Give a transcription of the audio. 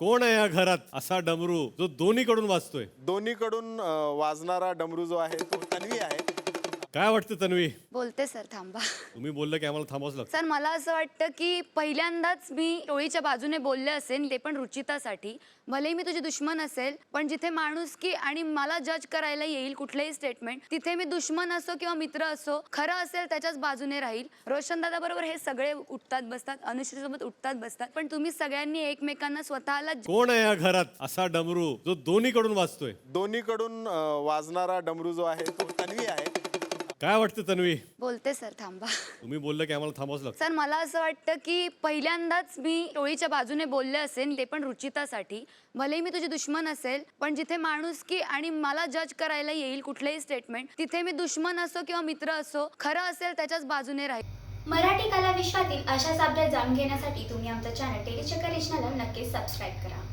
कोण आहे या घरात असा डमरू जो दोन्हीकडून वाजतोय? दोन्हीकडून वाजणारा डमरू जो आहे तो तन्वी आहे. काय वाटतं तन्वी? बोलते सर थांबा. तुम्ही बोललं की आम्हाला थांबावंच लागतं. सर मला असं वाटतं की पहिल्यांदाच मी टोळीच्या बाजूने बोलले असेल, ते पण रुचितासाठी. भलेही मी तुझी दुश्मन असेल, पण जिथे माणुसकी आणि मला जज करायला येईल कुठलेही स्टेटमेंट, तिथे मी दुश्मन असो किंवा मित्र असो, खरं असेल त्याच्याच बाजूने राहील. रोशन दादा बरोबर हे सगळे उठतात बसतात, अनुश्रीसोबत उठतात बसतात, पण तुम्ही सगळ्यांनी एकमेकांना स्वतःला कोण आहे या घरात असा डमरू जो दोन्हीकडून वाजतोय? दोन्हीकडून वाजणारा डमरू जो आहे तो तन्वी आहे. काय वाटतं तन्वी? बोलते सर थांबा. तुम्ही बोललं की आम्हाला थांबावंच लागतं. सर मला असं वाटतं की पहिल्यांदाच मी टोळीच्या बाजूने बोलले असेल, ते पण रुचितासाठी. भलेही मी तुझी दुश्मन असेल, पण जिथे माणुसकी आणि मला जज करायला येईल कुठलेही स्टेटमेंट, तिथे मी दुश्मन असो किंवा मित्र असो, खरं असेल त्याच्याच बाजूने राहील. मराठी कला विश्वातील अशाच अपडेट जाणून घेण्यासाठी तुम्ही आमचं चॅनल टेलीचक्कर रिजनला नक्कीच सबस्क्राईब करा.